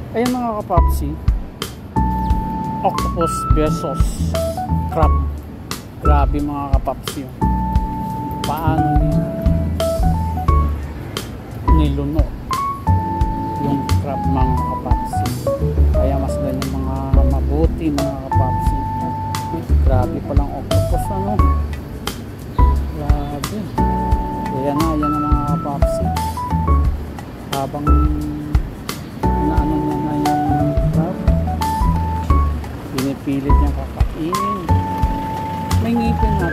Ayun mga kapapsi, octopus versus crab. Grabe mga kapapsi yun. Paano nilunok yung crab mga kapapsi. Kaya mas ganyan mga mabuti mga kapapsi. Grabe palang octopus ano. Grabe. Ayan na mga kapapsi. Habang naano niya na yung crab, pinipilit niya kakainin. May ngipin na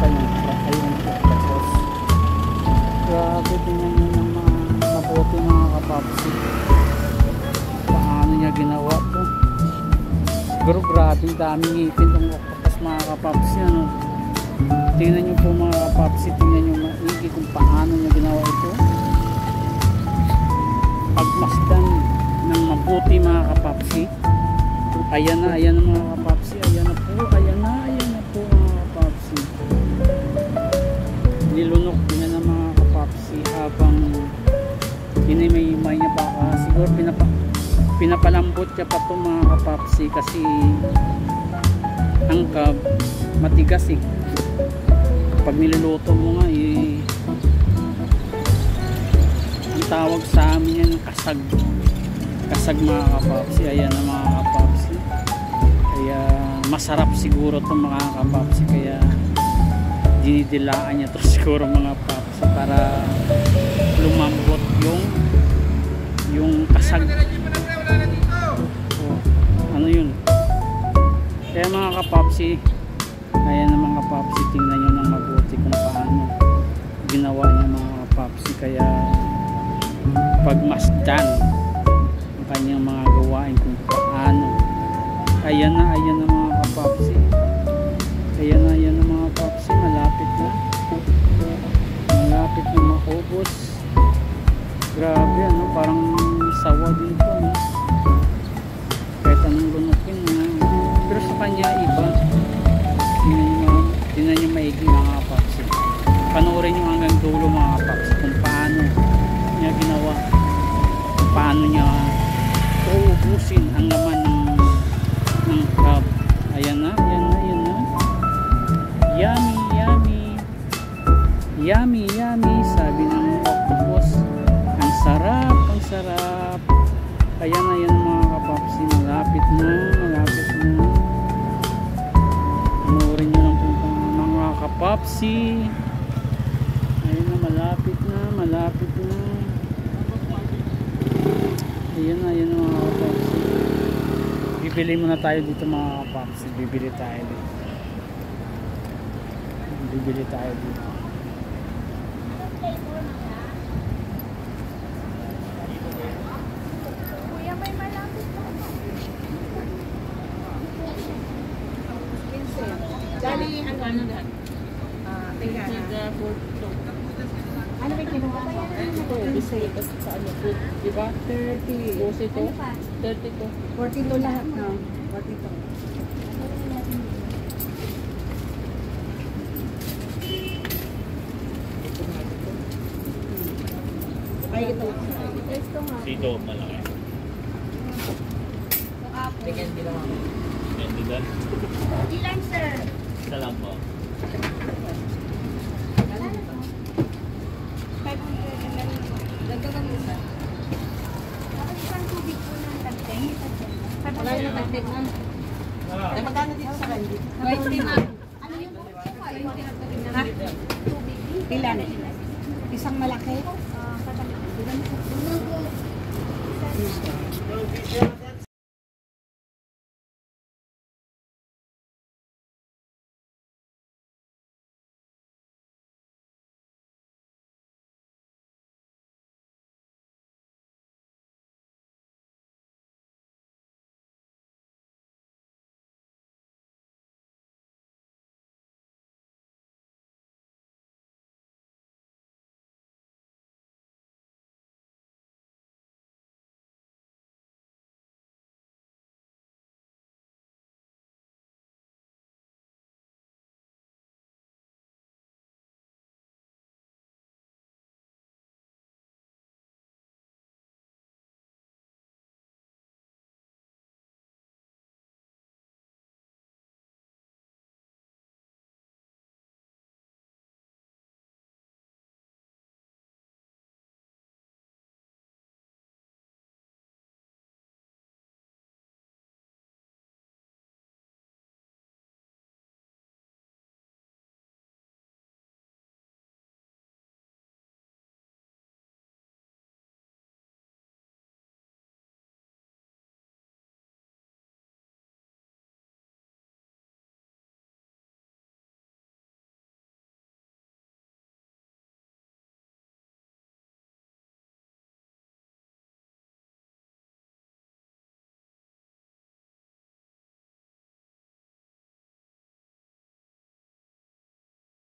kanyang crab. Ayun octopus. Grabe din yan yung mga mabuti mga kapapsi. Paano niya ginawa to? Siguro grabe daming ngipin tong octopus mga kapapsi ano. Tingnan nyo po mga kapapsi, tingnan nyo maigi kung paano niya ginawa ito. Pagmasdan ng mabuti mga kapapsi. Ayan na mga kapapsi, ayan na po mga kapapsi. Nilunok din na ng mga kapapsi habang hinimay niya baka siguro pinapalambot niya pa ito mga kapapsi kasi ang crab matigas eh. Pag niluluto mo nga ang tawag sa amin yan kasag mga kapapsi. Ayan na mga kapapsi, kaya masarap siguro itong mga kapapsi, kaya dinidilaan niya ito siguro mga kapapsi para lumambot yung kasag. Ano yun, kaya mga kapapsi, ayan na mga kapapsi, tingnan nyo ng mabuti kung paano ginawa niya mga kapapsi. Kaya pagmasdan ang kanyang mga gawain kung paano. Ayan na mga kapapsi, ayan na mga kapapsi, malapit na maubos. Grabe ano, parang sawa dito no? Kahit anong lunukin pero sa kanya iba. Tingnan nyo maigi mga kapapsi, panoorin nyo hanggang dulo mga kapapsi kung paano niya ginawa, kung paano niya uubusin ang laman ng crab. Ayan na yummy sabi ng octopus. Ang sarap. Ayan mga kapapsi, malapit na panoorin nyo lang po mga kapapsi. Ayan na, malapit na ayan na mga kapapsi. Bibili muna tayo dito mga kapapsi, bibili tayo dito. Kuya, may malapit po. Dali, ano na? Tingnan na. Ano may kinuha ko? Ito, bisay. Sa ano po? Diba? 30. 42? 32. 42 lahat na. 42. Ay, ito. Ito nga. Dito malaki. Tingnan din ako. Ito doon. Ilan, sir? Isa lang po. 500 ml. Dagdag ang isa. Tapos isang tubig po ng tagteng. Wala yung tagteng na. Ay, magkano dito sa kanji? 20 na. Ano yung Tubig. Ilan? Isang malaki? patang.